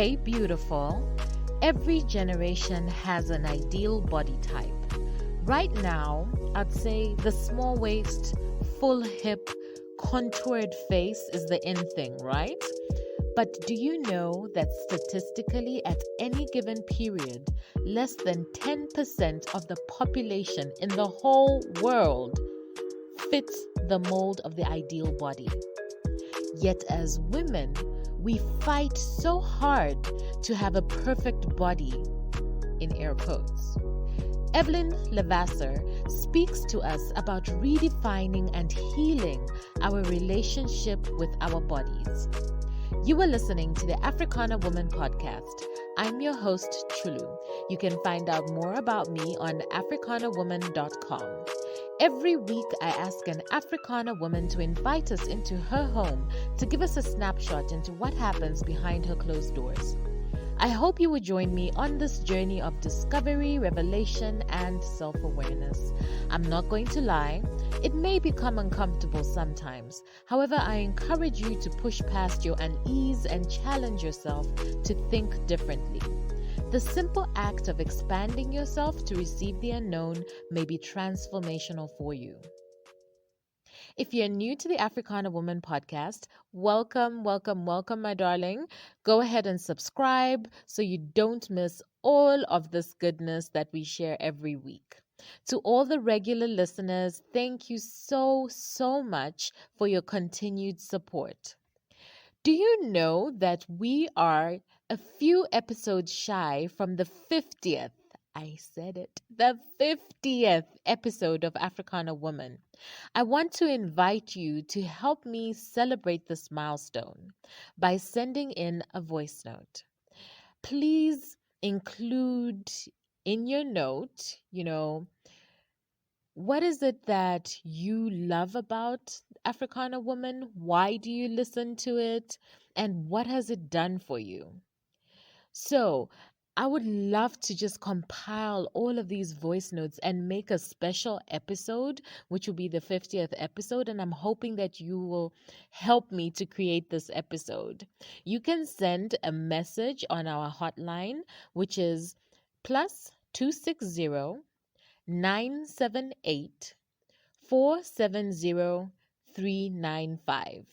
Hey, beautiful. Every generation has an ideal body type. Right now, I'd say the small waist, full hip, contoured face is the in thing, right? But do you know that statistically at any given period, less than 10% of the population in the whole world fits the mold of the ideal body? Yet as women, we fight so hard to have a perfect body, in air quotes. Evelyn LeVasseur speaks to us about redefining and healing our relationship with our bodies. You are listening to the Africana Woman podcast. I'm your host, Chulu. You can find out more about me on africanawoman.com. Every week, I ask an Africana woman to invite us into her home to give us a snapshot into what happens behind her closed doors. I hope you will join me on this journey of discovery, revelation, and self-awareness. I'm not going to lie, it may become uncomfortable sometimes. However, I encourage you to push past your unease and challenge yourself to think differently. The simple act of expanding yourself to receive the unknown may be transformational for you. If you're new to the Africana Woman podcast, welcome, my darling. Go ahead and subscribe so you don't miss all of this goodness that we share every week. To all the regular listeners, thank you so much for your continued support. Do you know that we are a few episodes shy from the 50th? I said it, the 50th episode of Africana Woman. I want to invite you to help me celebrate this milestone by sending in a voice note. Please include in your note, what is it that you love about Africana Woman? Why do you listen to it? And what has it done for you? So, I would love to just compile all of these voice notes and make a special episode, which will be the 50th episode. And I'm hoping that you will help me to create this episode. You can send a message on our hotline, which is +260 978 470 395.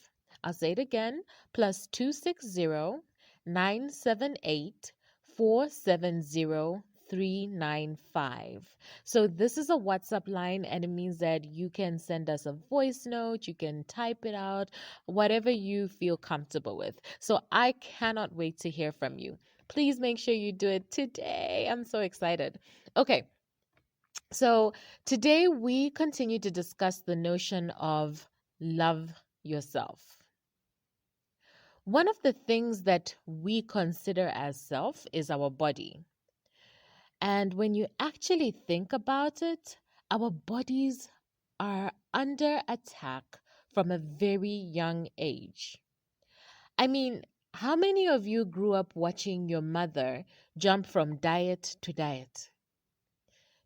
I'll say it again, +260 978 470 395. So this is a WhatsApp line, and it means that you can send us a voice note, you can type it out, whatever you feel comfortable with. So I cannot wait to hear from you. Please make sure you do it today. I'm so excited. Okay. So today we continue to discuss the notion of love yourself. One of the things that we consider as self is our body. And when you actually think about it, our bodies are under attack from a very young age. I mean, how many of you grew up watching your mother jump from diet to diet?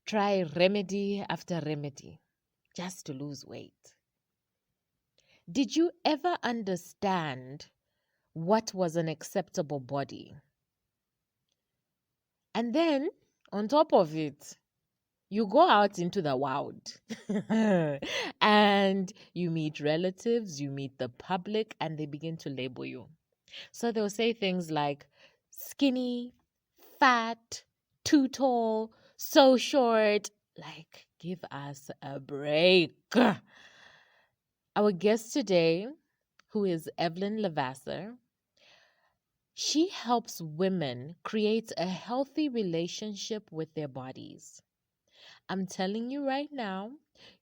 Try remedy after remedy just to lose weight. Did you ever understand what was an acceptable body? And then, on top of it, you go out into the world and you meet relatives, you meet the public, and they begin to label you. So they'll say things like skinny, fat, too tall, so short. Like, give us a break. Our guest today, who is Evelyn LeVasseur, she helps women create a healthy relationship with their bodies. I'm telling you right now,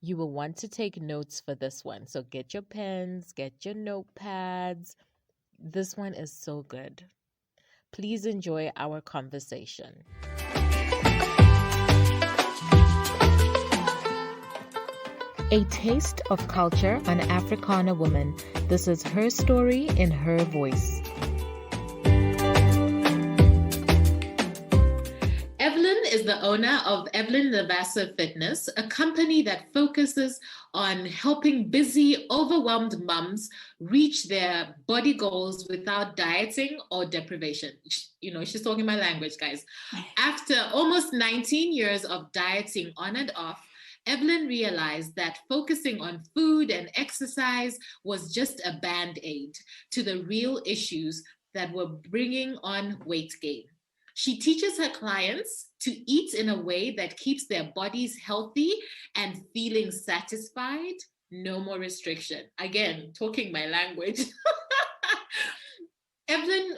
you will want to take notes for this one. So get your pens, get your notepads. This one is so good. Please enjoy our conversation. A taste of culture on Africana Woman. This is her story in her voice. Evelyn is the the owner of Evelyn LeVasseur Fitness, a company that focuses on helping busy, overwhelmed moms reach their body goals without dieting or deprivation. You know, she's talking my language, guys. After almost 19 years of dieting on and off, Evelyn realized that focusing on food and exercise was just a band-aid to the real issues that were bringing on weight gain. She teaches her clients to eat in a way that keeps their bodies healthy and feeling satisfied. No more restriction. Again, talking my language. Evelyn,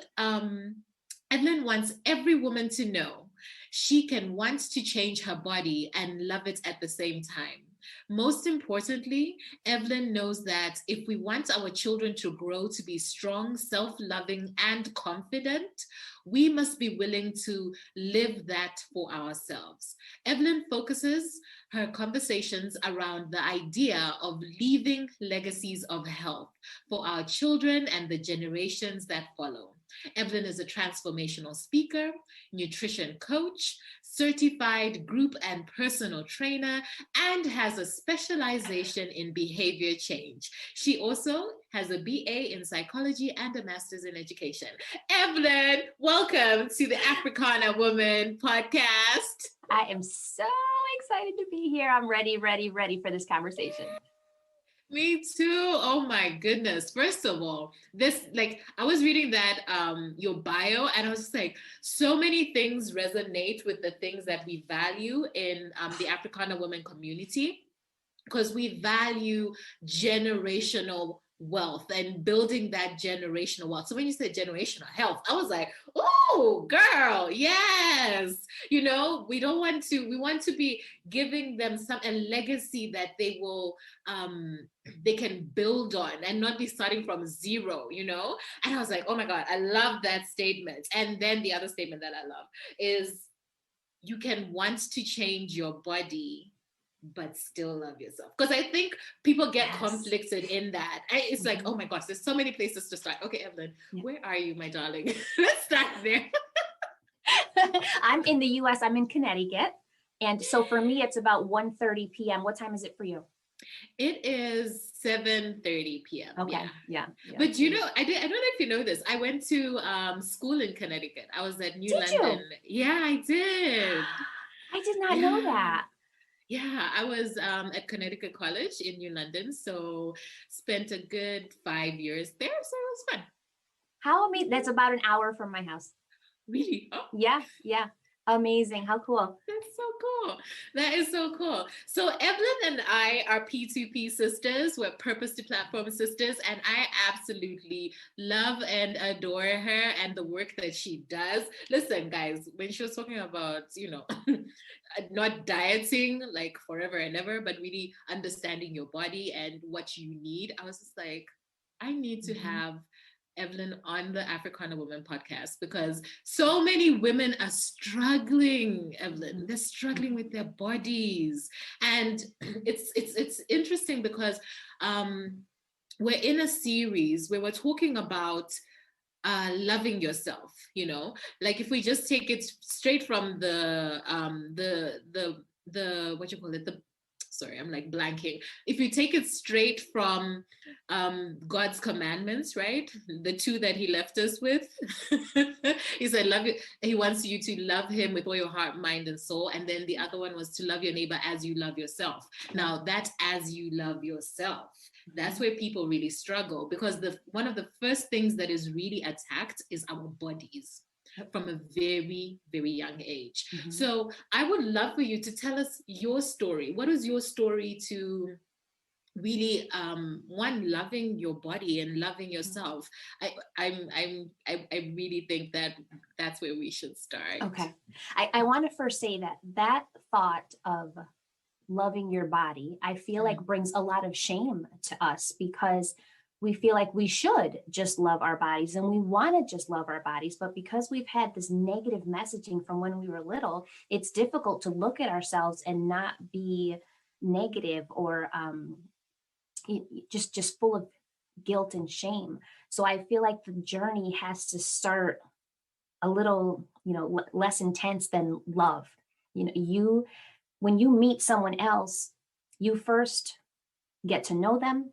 Evelyn wants every woman to know she can want to change her body and love it at the same time. Most importantly, Evelyn knows that if we want our children to grow to be strong, self-loving, and confident, we must be willing to live that for ourselves. Evelyn focuses her conversations around the idea of leaving legacies of health for our children and the generations that follow. Evelyn is a transformational speaker, nutrition coach, certified group and personal trainer, and has a specialization in behavior change. She also has a BA in psychology and a master's in education. Evelyn, welcome to the Africana Woman podcast. I am so excited to be here. I'm ready for this conversation. Me too. Oh my goodness. First of all, I was reading that your bio, and I was just like, so many things resonate with the things that we value in the Africana women community, because we value generational wealth and building that generational wealth. So when you said generational health, I was like, oh girl, yes. You know, we want to be giving them a legacy that they will they can build on and not be starting from zero, you know? And I was like, oh my God, I love that statement. And then the other statement that I love is you can want to change your body but still love yourself. Because I think people get conflicted in that. It's like, oh my gosh, there's so many places to start. Okay, Evelyn, where are you, my darling? Let's start there. I'm in the US, I'm in Connecticut. And so for me, it's about 1:30 p.m. What time is it for you? It is 7:30 p.m. Okay. Yeah. But you know, I don't know if you know this. I went to school in Connecticut. I was at New London. You? Yeah, I did. I did not know that. Yeah, I was at Connecticut College in New London, so spent a good 5 years there, so it was fun. How amazing. That's about an hour from my house. Really? Oh. Yeah. Amazing. How cool. That's so cool. That is so cool. So Evelyn and I are P2P sisters. We're Purpose to Platform sisters. And I absolutely love and adore her and the work that she does. Listen, guys, when she was talking about, you know, not dieting like forever and ever, but really understanding your body and what you need, I was just like, I need to have Evelyn on the Africana Woman podcast, because so many women are struggling, Evelyn. They're struggling with their bodies. And it's interesting because we're in a series where we're talking about loving yourself, you know, like if we just take it straight from the what you call it, sorry, I'm like blanking. If you take it straight from God's commandments, right? The two that he left us with. He said, love you. He wants you to love him with all your heart, mind, and soul. And then the other one was to love your neighbor as you love yourself. Now that as you love yourself, that's where people really struggle, because one of the first things that is really attacked is our bodies from a very, very young age. So I would love for you to tell us your story. What is your story to really loving your body and loving yourself? I really think that that's where we should start. Okay. I want to first say that thought of loving your body, I feel like brings a lot of shame to us, because we feel like we should just love our bodies and we want to just love our bodies. But because we've had this negative messaging from when we were little, it's difficult to look at ourselves and not be negative or just full of guilt and shame. So I feel like the journey has to start a little, less intense than love. When you meet someone else, you first get to know them,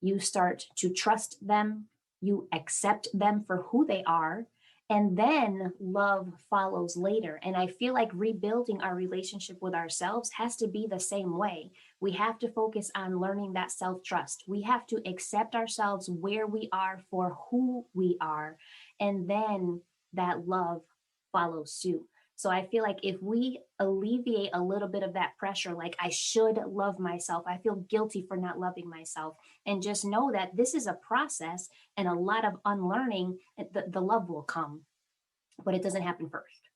you start to trust them, you accept them for who they are, and then love follows later. And I feel like rebuilding our relationship with ourselves has to be the same way. We have to focus on learning that self-trust. We have to accept ourselves where we are for who we are, and then that love follows suit. So I feel like if we alleviate a little bit of that pressure, like I should love myself, I feel guilty for not loving myself, and just know that this is a process and a lot of unlearning, the love will come, but it doesn't happen first.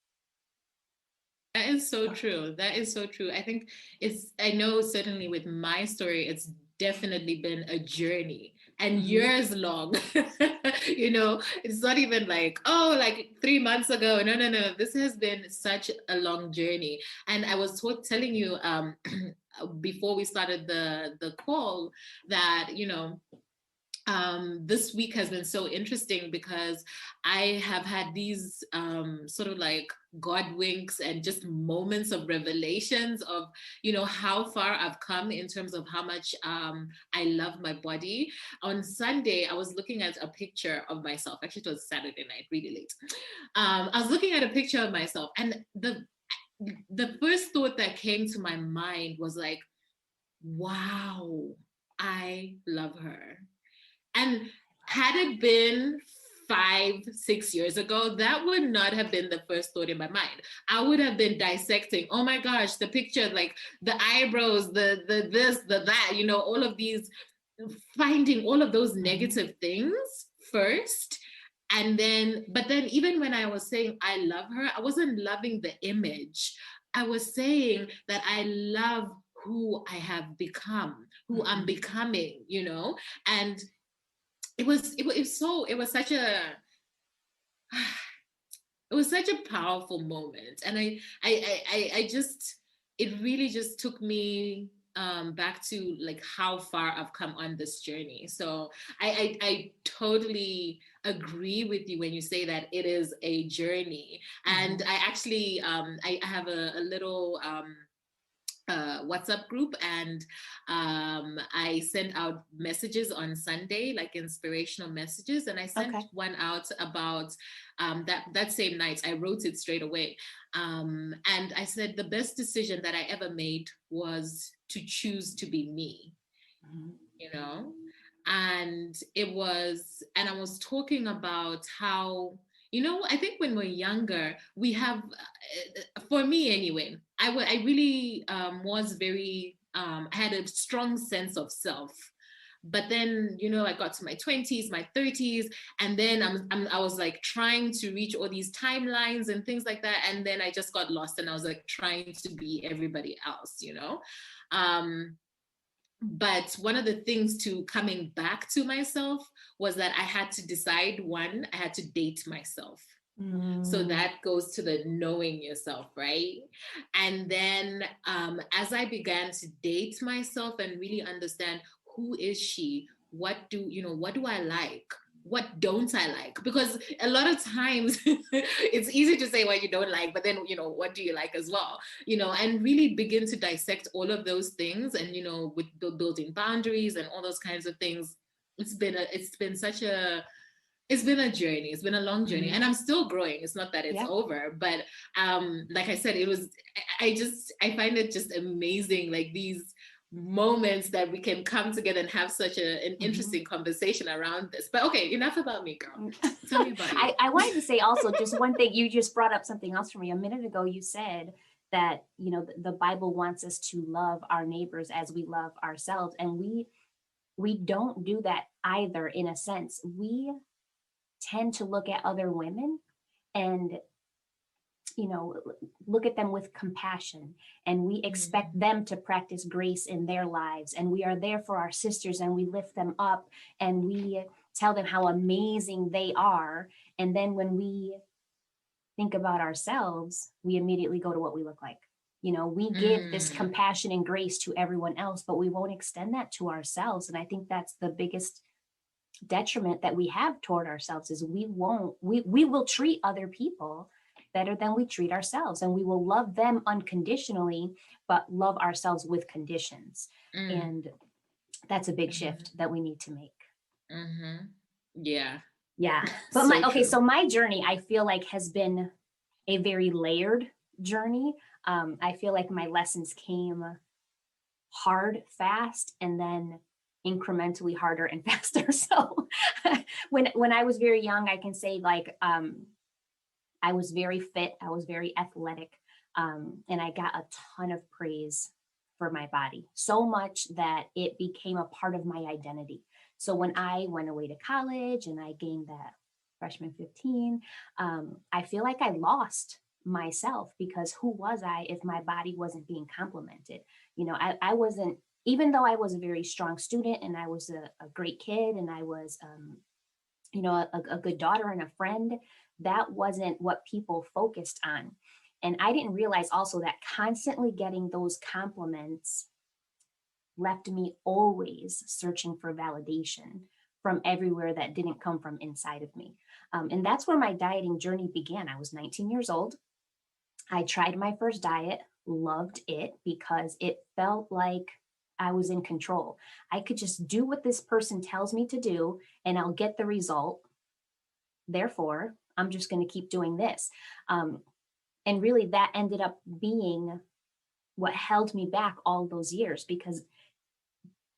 That is so true. That is so true. I know certainly with my story, it's definitely been a journey and years long. It's not even like, oh, like 3 months ago. No, no, no. This has been such a long journey. And I was telling you before we started the call that, this week has been so interesting because I have had these sort of like God winks and just moments of revelations of, how far I've come in terms of how much I love my body. On Sunday, I was looking at a picture of myself. Actually, it was Saturday night, really late. I was looking at a picture of myself, and the first thought that came to my mind was like, wow, I love her. And had it been 5-6 years ago, that would not have been the first thought in my mind. I would have been dissecting, oh my gosh, the picture, like the eyebrows, the this, the that, all of these, finding all of those negative things first. But then even when I was saying I love her, I wasn't loving the image. I was saying that I love who I have become, who I'm becoming, and it was such a powerful moment. And I just, it really just took me back to like how far I've come on this journey. So I totally agree with you when you say that it is a journey. And I actually I have a little WhatsApp group, and I send out messages on Sunday, like inspirational messages, and I sent one out about that same night. I wrote it straight away, and I said the best decision that I ever made was to choose to be me, and I was talking about how, I think when we're younger, we have, for me anyway, I really was very, I had a strong sense of self. But then, I got to my 20s, my 30s, and then I was like trying to reach all these timelines and things like that. And then I just got lost, and I was like trying to be everybody else, But one of the things to coming back to myself was that I had to decide, one, I had to date myself. So that goes to the knowing yourself, right? And then as I began to date myself and really understand who is she, what do I like? What don't I like? Because a lot of times it's easy to say what you don't like, but then, what do you like as well? And really begin to dissect all of those things. And, with building boundaries and all those kinds of things, it's been a journey. It's been a long journey, and I'm still growing. It's not that it's over, but like I said, I find it just amazing, like these moments that we can come together and have such an interesting conversation around this. But okay, enough about me, girl. Tell me about you. I wanted to say also just one thing. You just brought up something else for me. A minute ago, you said that, the Bible wants us to love our neighbors as we love ourselves. And we don't do that either. In a sense, we tend to look at other women and look at them with compassion, and we expect them to practice grace in their lives, and we are there for our sisters, and we lift them up, and we tell them how amazing they are. And then when we think about ourselves, we immediately go to what we look like. We give this compassion and grace to everyone else, but we won't extend that to ourselves. And I think that's the biggest detriment that we have toward ourselves, is we will treat other people better than we treat ourselves. And we will love them unconditionally, but love ourselves with conditions. And that's a big shift that we need to make. Yeah. Yeah. But so my journey, I feel like, has been a very layered journey. I feel like my lessons came hard, fast, and then incrementally harder and faster. So when I was very young, I can say, like, I was very fit, I was very athletic, and I got a ton of praise for my body, so much that it became a part of my identity. So when I went away to college and I gained that freshman 15, I feel like I lost myself, because who was I if my body wasn't being complimented? You know, I wasn't, even though I was a very strong student and I was a great kid and I was, you know, a good daughter and a friend, that wasn't what people focused on. And I didn't realize also that constantly getting those compliments left me always searching for validation from everywhere that didn't come from inside of me. And that's where my dieting journey began. I was 19 years old. I tried my first diet, loved it because it felt like I was in control. I could just do what this person tells me to do and I'll get the result. Therefore, I'm just going to keep doing this. And really, that ended up being what held me back all those years, because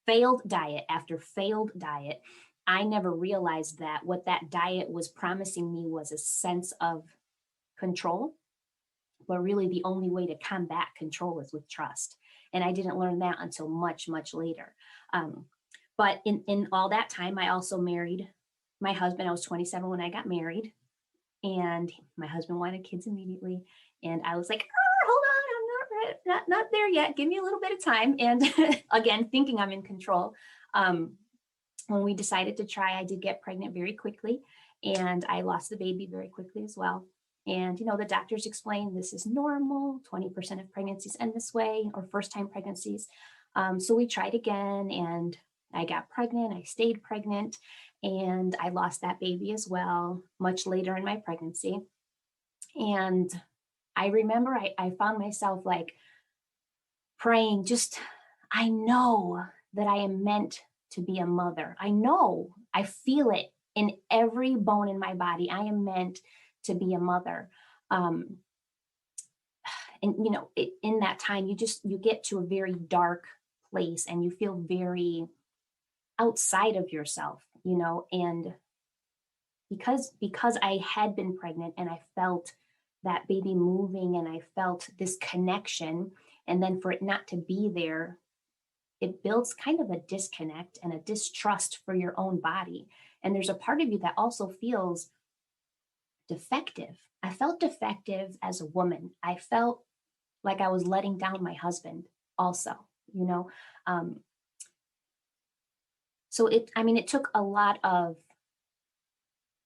failed diet after failed diet, I never realized that what that diet was promising me was a sense of control. But really, the only way to combat control is with trust. And I didn't learn that until much, much later. But in all that time, I also married my husband. I was 27 when I got married. And my husband wanted kids immediately. And I was like, hold on, I'm not there yet. Give me a little bit of time. And again, thinking I'm in control. When we decided to try, I did get pregnant very quickly. And I lost the baby very quickly as well. And, you know, the doctors explained this is normal. 20% of pregnancies end this way, or first-time pregnancies. So we tried again, and I got pregnant. I stayed pregnant. And I lost that baby as well, much later in my pregnancy. And I remember I found myself like praying, I know that I am meant to be a mother. I know, I feel it in every bone in my body. I am meant to be a mother. And, you know, in that time, you get to a very dark place and you feel very outside of yourself, you know, and because I had been pregnant and I felt that baby moving and I felt this connection, and then for it not to be there, it builds kind of a disconnect and a distrust for your own body. And there's a part of you that also feels defective. I felt defective as a woman. I felt like I was letting down my husband also, you know. So it took a lot of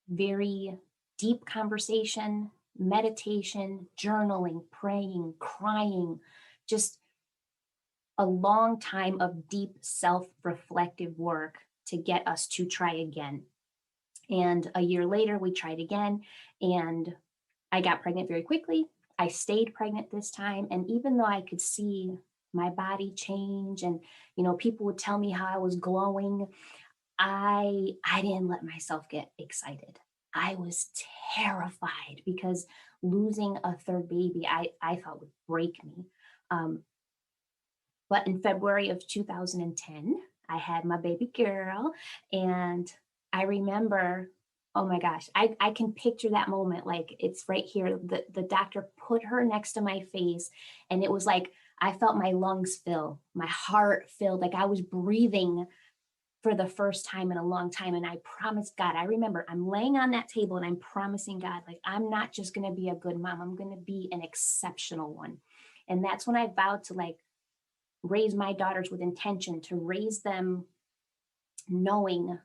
very deep conversation, meditation, journaling, praying, crying, just a long time of deep self-reflective work to get us to try again. And a year later, we tried again, and I got pregnant very quickly. I stayed pregnant this time. And even though I could see my body change and, you know, people would tell me how I was glowing, I didn't let myself get excited. I was terrified because losing a third baby, I thought would break me. But in February of 2010, I had my baby girl, and I remember, oh my gosh, I can picture that moment like it's right here. The doctor put her next to my face, and it was like I felt my lungs fill, my heart filled, like I was breathing for the first time in a long time. And I promised God, I remember I'm laying on that table and I'm promising God, like, I'm not just going to be a good mom. I'm going to be an exceptional one. And that's when I vowed to like raise my daughters with intention, to raise them knowing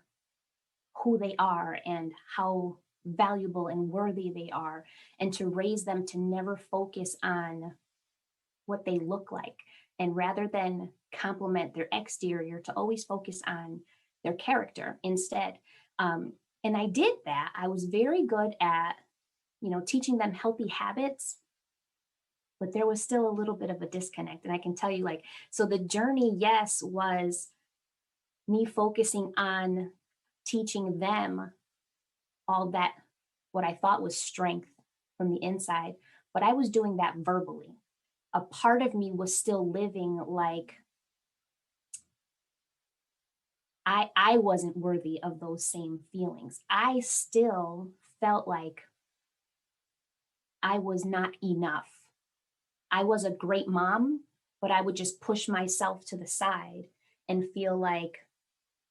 who they are and how valuable and worthy they are, and to raise them to never focus on what they look like, and rather than compliment their exterior, to always focus on their character instead. And I did that. I was very good at teaching them healthy habits, but there was still a little bit of a disconnect. And I can tell you, like, so the journey, yes, was me focusing on teaching them all that, what I thought was strength from the inside, but I was doing that verbally. A part of me was still living like I wasn't worthy of those same feelings. I still felt like I was not enough. I was a great mom, but I would just push myself to the side and feel like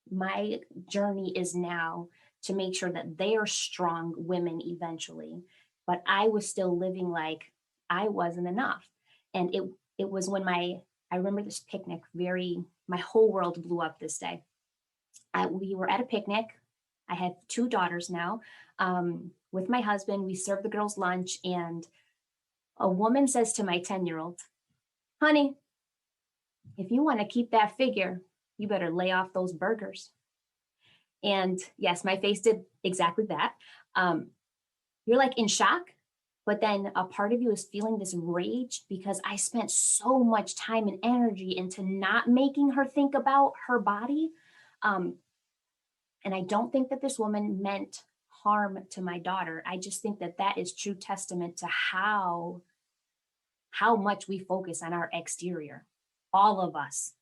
my journey is now to make sure that they are strong women eventually. But I was still living like I wasn't enough. And it was when I remember this picnic, my whole world blew up this day. We were at a picnic. I had 2 daughters now. With my husband, we served the girls lunch, and a woman says to my 10-year-old, honey, if you want to keep that figure, you better lay off those burgers. And yes, my face did exactly that. You're like in shock, but then a part of you is feeling this rage because I spent so much time and energy into not making her think about her body. And I don't think that this woman meant harm to my daughter. I just think that that is true testament to how much we focus on our exterior. All of us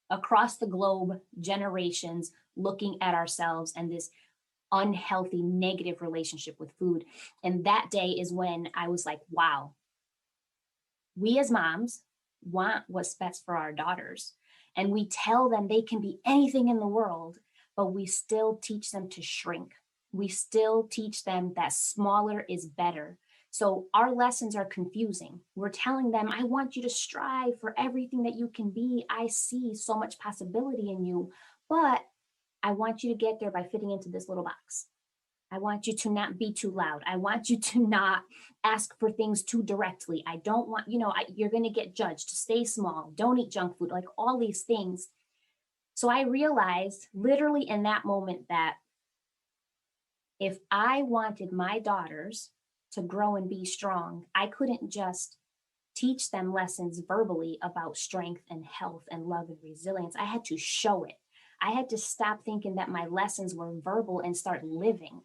across the globe, generations looking at ourselves and this unhealthy, negative relationship with food. And that day is when I was like, wow, we as moms want what's best for our daughters. And we tell them they can be anything in the world, but we still teach them to shrink. We still teach them that smaller is better. So our lessons are confusing. We're telling them, I want you to strive for everything that you can be. I see so much possibility in you, but I want you to get there by fitting into this little box. I want you to not be too loud. I want you to not ask for things too directly. I don't want, you're going to get judged. To stay small. Don't eat junk food, like all these things. So I realized literally in that moment that if I wanted my daughters to grow and be strong, I couldn't just teach them lessons verbally about strength and health and love and resilience. I had to show it. I had to stop thinking that my lessons were verbal and start living,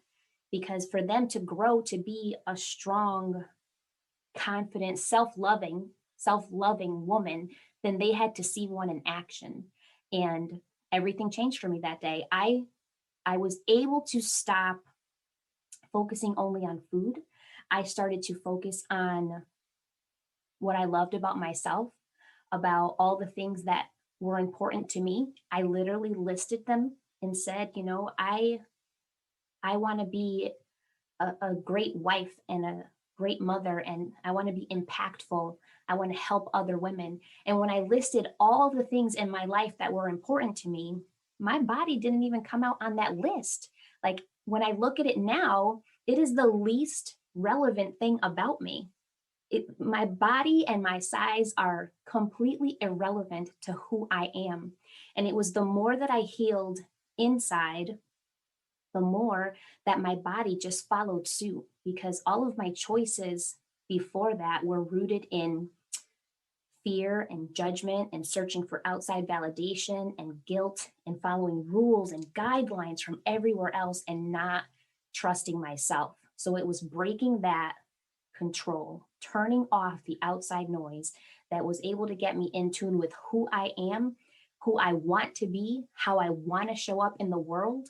because for them to grow to be a strong, confident, self-loving woman, then they had to see one in action. And everything changed for me that day. I was able to stop focusing only on food. I started to focus on what I loved about myself, about all the things that were important to me. I literally listed them and said, I want to be a great wife and a great mother, and I want to be impactful. I want to help other women. And when I listed all the things in my life that were important to me, my body didn't even come out on that list. Like when I look at it now, it is the least relevant thing about me. My body and my size are completely irrelevant to who I am. And it was the more that I healed inside, the more that my body just followed suit, because all of my choices before that were rooted in fear and judgment and searching for outside validation and guilt and following rules and guidelines from everywhere else and not trusting myself. So it was breaking that control, turning off the outside noise that was able to get me in tune with who I am, who I want to be, how I want to show up in the world,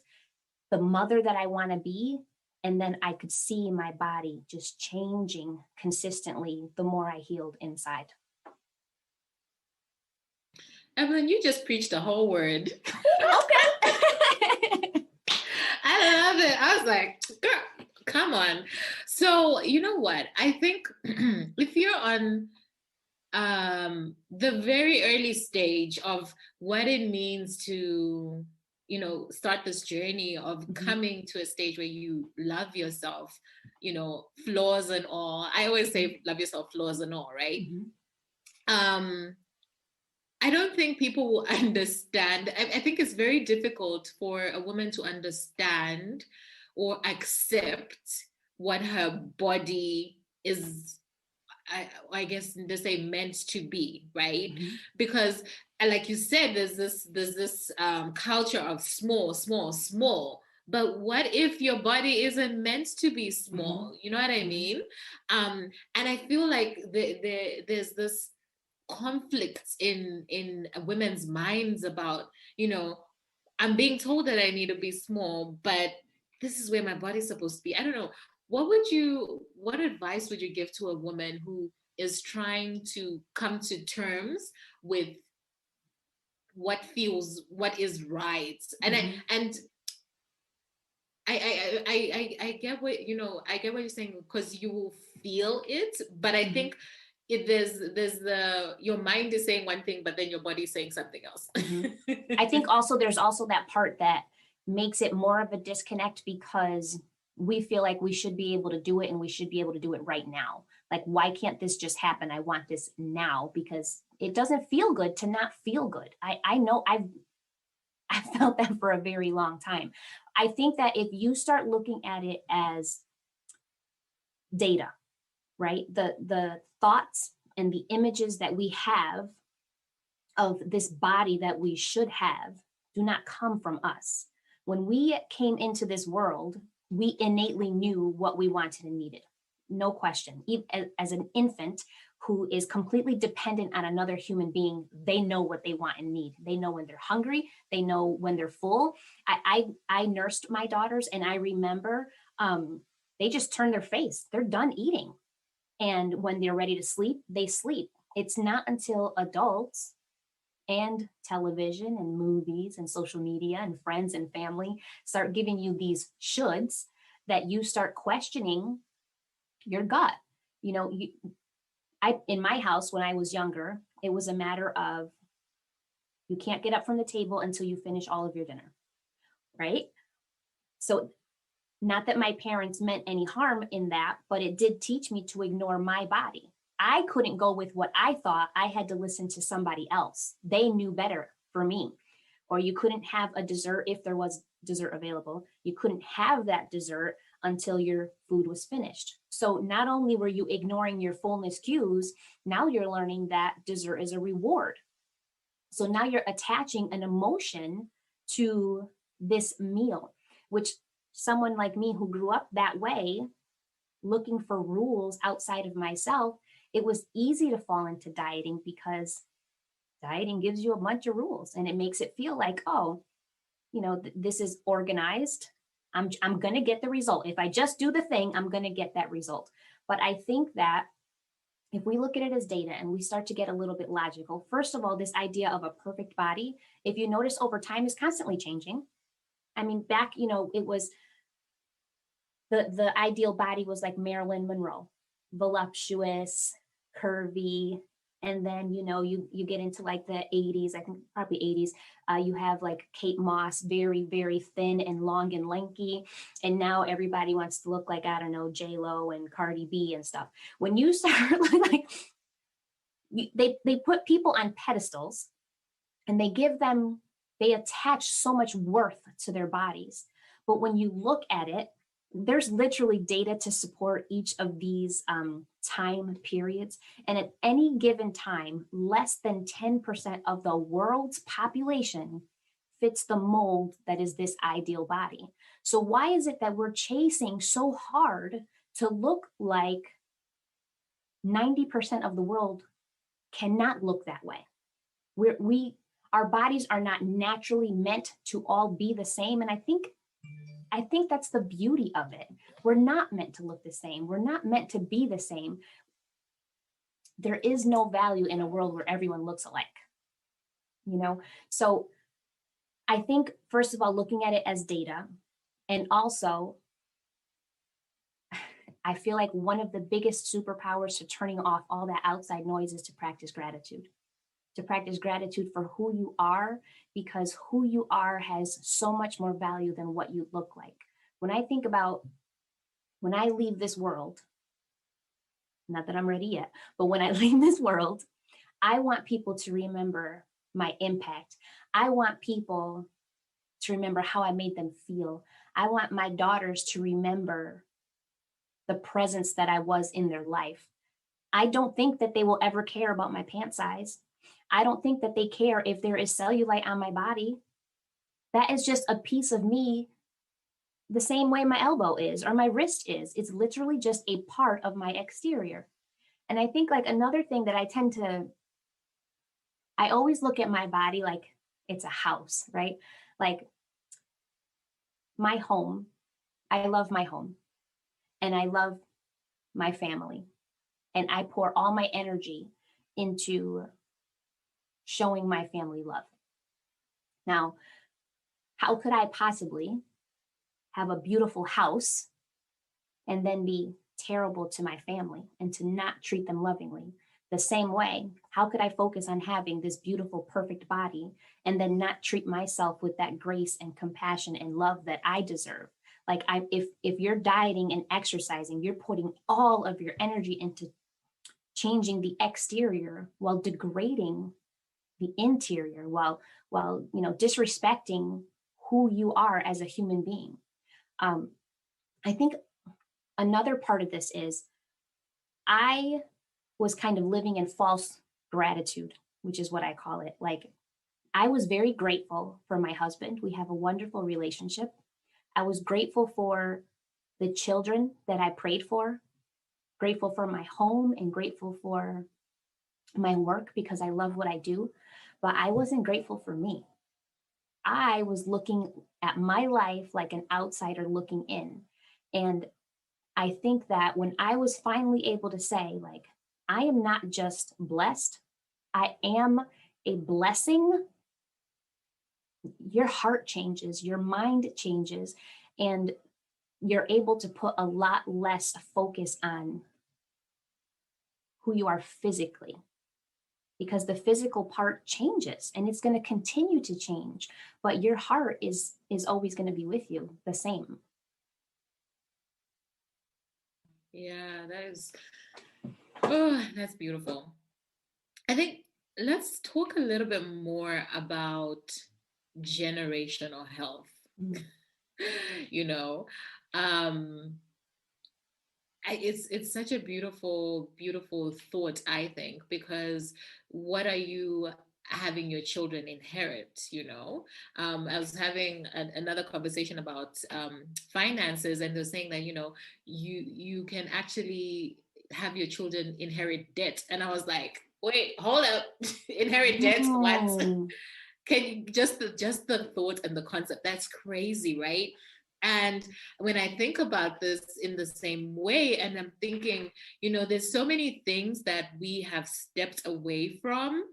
the mother that I want to be. And then I could see my body just changing consistently the more I healed inside. Evelyn, you just preached the whole word. Okay. I love it. I was like, girl, come on. So you know what? I think if you're on the very early stage of what it means to, start this journey of coming to a stage where you love yourself, flaws and all. I always say love yourself, flaws and all, right? Mm-hmm. I don't think people will understand. I think it's very difficult for a woman to understand or accept what her body is, I guess they say meant to be, right? Mhm. Because like you said, there's this culture of small, small, small. But what if your body isn't meant to be small? Mhm. You know what I Mhm. mean? And I feel like there's this conflicts in women's minds about, you know, I'm being told that I need to be small, but this is where my body's supposed to be. I don't know. What advice would you give to a woman who is trying to come to terms with what is right? And Mhm. I get what, you know, I get what you're saying, because you will feel it, but I Mhm. think there's your mind is saying one thing, but then your body's saying something else. Mhm. I think also there's also that part that makes it more of a disconnect because we feel like we should be able to do it and we should be able to do it right now. Like, why can't this just happen? I want this now because it doesn't feel good to not feel good. I know I've felt that for a very long time. I think that if you start looking at it as data, right? The thoughts and the images that we have of this body that we should have do not come from us. When we came into this world, we innately knew what we wanted and needed. No question. As an infant who is completely dependent on another human being, they know what they want and need. They know when they're hungry. They know when they're full. I nursed my daughters, and I remember they just turn their face. They're done eating. And when they're ready to sleep, they sleep. It's not until adults and television and movies and social media and friends and family start giving you these shoulds that you start questioning your gut. You know, in my house when I was younger, it was a matter of you can't get up from the table until you finish all of your dinner, right? So not that my parents meant any harm in that, but it did teach me to ignore my body. I couldn't go with what I thought. I had to listen to somebody else. They knew better for me. Or you couldn't have a dessert if there was dessert available. You couldn't have that dessert until your food was finished. So not only were you ignoring your fullness cues, now you're learning that dessert is a reward. So now you're attaching an emotion to this meal, which someone like me who grew up that way, looking for rules outside of myself, it was easy to fall into dieting because dieting gives you a bunch of rules and it makes it feel like, oh, you know, this is organized. I'm going to get the result. If I just do the thing, I'm going to get that result. But I think that if we look at it as data and we start to get a little bit logical, first of all, this idea of a perfect body, if you notice over time, is constantly changing. I mean, back, you know, it was the ideal body was like Marilyn Monroe, voluptuous, curvy. And then, you know, you get into like the 80s, I think probably 80s, you have like Kate Moss, very, very thin and long and lanky. And now everybody wants to look like, I don't know, J-Lo and Cardi B and stuff. When you start like, they put people on pedestals and they attach so much worth to their bodies. But when you look at it, there's literally data to support each of these time periods. And at any given time, less than 10% of the world's population fits the mold that is this ideal body. So why is it that we're chasing so hard to look like 90% of the world cannot look that way? Our bodies are not naturally meant to all be the same. And I think that's the beauty of it. We're not meant to look the same. We're not meant to be the same. There is no value in a world where everyone looks alike, you know? So I think, first of all, looking at it as data, and also I feel like one of the biggest superpowers to turning off all that outside noise is to practice gratitude. To practice gratitude for who you are, because who you are has so much more value than what you look like. When I think about when I leave this world, not that I'm ready yet, but when I leave this world, I want people to remember my impact. I want people to remember how I made them feel. I want my daughters to remember the presence that I was in their life. I don't think that they will ever care about my pant size. I don't think that they care if there is cellulite on my body. That is just a piece of me, the same way my elbow is or my wrist is. It's literally just a part of my exterior. And I think like another thing that I always look at my body like it's a house, right? Like my home, I love my home and I love my family. And I pour all my energy into showing my family love. Now, how could I possibly have a beautiful house and then be terrible to my family and to not treat them lovingly? The same way, how could I focus on having this beautiful, perfect body and then not treat myself with that grace and compassion and love that I deserve? Like if you're dieting and exercising, you're putting all of your energy into changing the exterior while degrading the interior, while disrespecting who you are as a human being. I think another part of this is I was kind of living in false gratitude, which is what I call it. Like I was very grateful for my husband. We have a wonderful relationship. I was grateful for the children that I prayed for, grateful for my home and grateful for my work because I love what I do, but I wasn't grateful for me. I was looking at my life like an outsider looking in. And I think that when I was finally able to say, like, I am not just blessed, I am a blessing, your heart changes, your mind changes, and you're able to put a lot less focus on who you are physically, because the physical part changes and it's going to continue to change, but your heart is always going to be with you the same. Yeah, that's beautiful. I think let's talk a little bit more about generational health. You know, it's such a beautiful thought, I think, because what are you having your children inherit? I was having another conversation about finances, and they're saying that you can actually have your children inherit debt, and I was like, wait, hold up. Inherit debt? What? Can you just the thought and the concept, that's crazy, right? And when I think about this in the same way, and I'm thinking, there's so many things that we have stepped away from.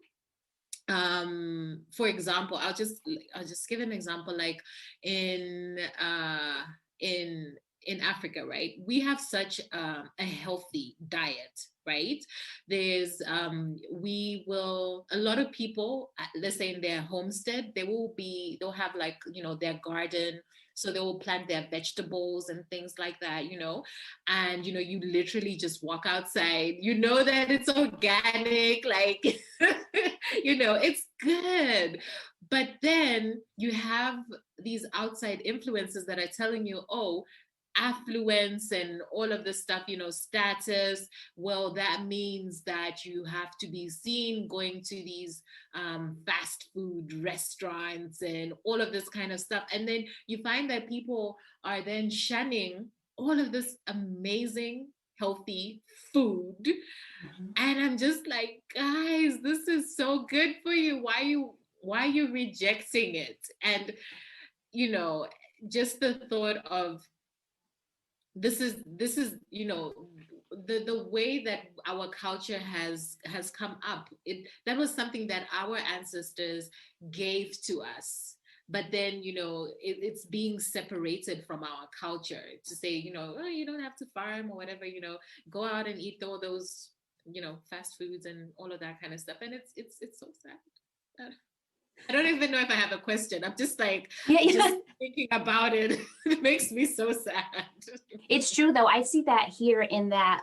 For example, I'll just give an example, like in Africa, right? We have such a healthy diet, right? There's a lot of people, let's say in their homestead, they'll have like, their garden. So they will plant their vegetables and things like that, and, you literally just walk outside, that it's organic, like, it's good. But then you have these outside influences that are telling you, oh, affluence and all of this stuff, status. Well, that means that you have to be seen going to these fast food restaurants and all of this kind of stuff. And then you find that people are then shunning all of this amazing, healthy food. Mm-hmm. And I'm just like, guys, this is so good for you. Why are you rejecting it? And, just the thought of, this is the way that our culture has come up. That was something that our ancestors gave to us, but then it's being separated from our culture to say, oh, you don't have to farm or whatever, go out and eat all those fast foods and all of that kind of stuff. And it's so sad. I don't even know if I have a question. I'm just like, just thinking about it. It makes me so sad. It's true, though. I see that here in that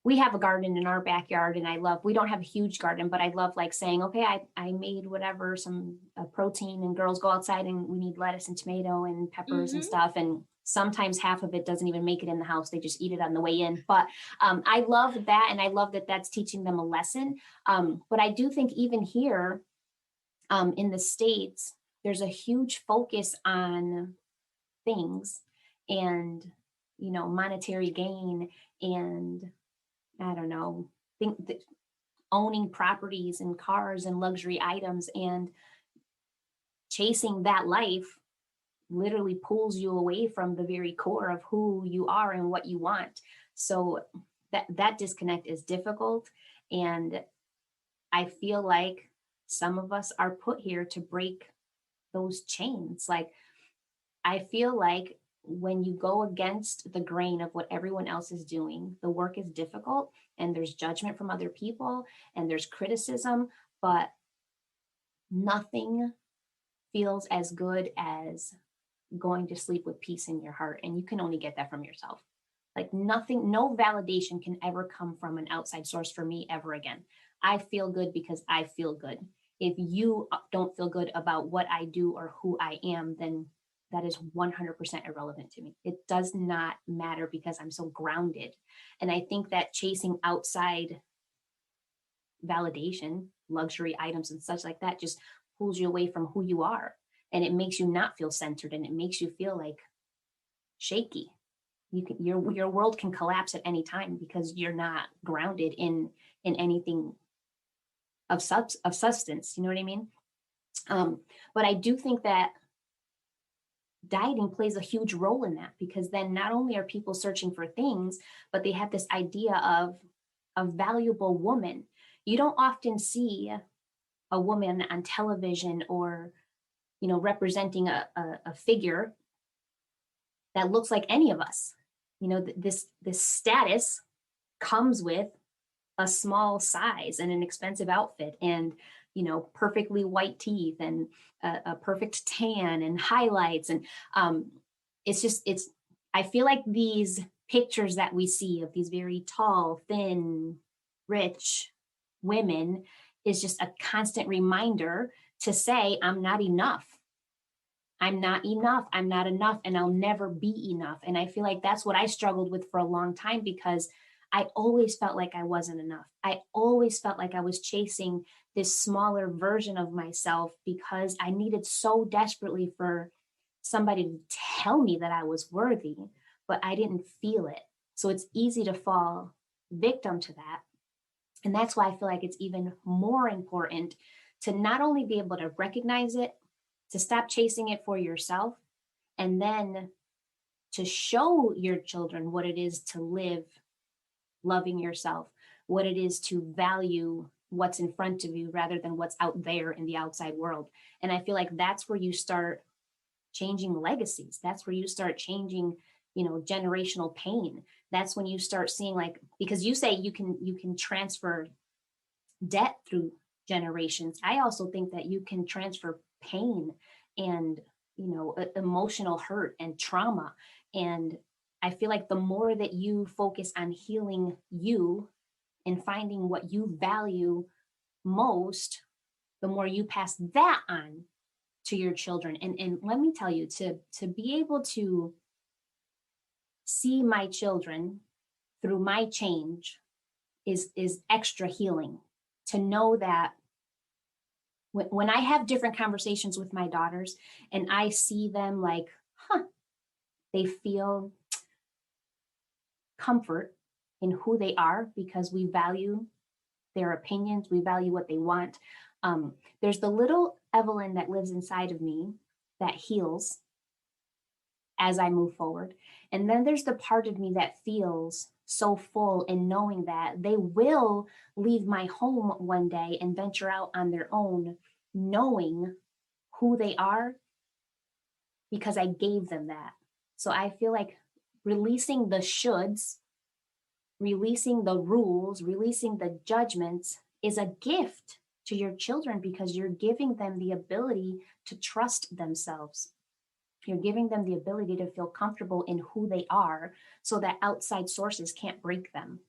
we have a garden in our backyard, and we don't have a huge garden, but I love like saying, okay, I made whatever, some protein, and girls go outside and we need lettuce and tomato and peppers and stuff. And sometimes half of it doesn't even make it in the house. They just eat it on the way in. But I love that. And I love that that's teaching them a lesson. But I do think even here in the States, there's a huge focus on things and, monetary gain, and I don't know, think that owning properties and cars and luxury items and chasing that life literally pulls you away from the very core of who you are and what you want. So that disconnect is difficult. And I feel like some of us are put here to break those chains. Like, I feel like when you go against the grain of what everyone else is doing, the work is difficult, and there's judgment from other people and there's criticism, but nothing feels as good as going to sleep with peace in your heart. And you can only get that from yourself. Like, nothing, no validation can ever come from an outside source for me ever again. I feel good because I feel good. If you don't feel good about what I do or who I am, then that is 100% irrelevant to me. It does not matter because I'm so grounded. And I think that chasing outside validation, luxury items and such like that, just pulls you away from who you are. And it makes you not feel centered, and it makes you feel like shaky. Your world can collapse at any time because you're not grounded in anything of substance. You know what I mean? But I do think that dieting plays a huge role in that, because then not only are people searching for things, but they have this idea of a valuable woman. You don't often see a woman on television or, representing a figure that looks like any of us. This status comes with a small size and an expensive outfit and, perfectly white teeth and a perfect tan and highlights. And I feel like these pictures that we see of these very tall, thin, rich women is just a constant reminder to say, I'm not enough. I'm not enough. I'm not enough. And I'll never be enough. And I feel like that's what I struggled with for a long time, because I always felt like I wasn't enough. I always felt like I was chasing this smaller version of myself because I needed so desperately for somebody to tell me that I was worthy, but I didn't feel it. So it's easy to fall victim to that. And that's why I feel like it's even more important to not only be able to recognize it, to stop chasing it for yourself, and then to show your children what it is to live loving yourself, what it is to value what's in front of you rather than what's out there in the outside world. And I feel like that's where you start changing legacies. That's where you start changing, generational pain. That's when you start seeing, like, because you say you can transfer debt through generations. I also think that you can transfer pain and, emotional hurt and trauma. And I feel like the more that you focus on healing you and finding what you value most, the more you pass that on to your children. And let me tell you, to be able to see my children through my change is extra healing. To know that when I have different conversations with my daughters and I see them like, they feel comfort in who they are because we value their opinions, we value what they want. There's the little Evelyn that lives inside of me that heals as I move forward. And then there's the part of me that feels so full in knowing that they will leave my home one day and venture out on their own, knowing who they are because I gave them that. So I feel like releasing the shoulds, releasing the rules, releasing the judgments is a gift to your children, because you're giving them the ability to trust themselves. You're giving them the ability to feel comfortable in who they are so that outside sources can't break them.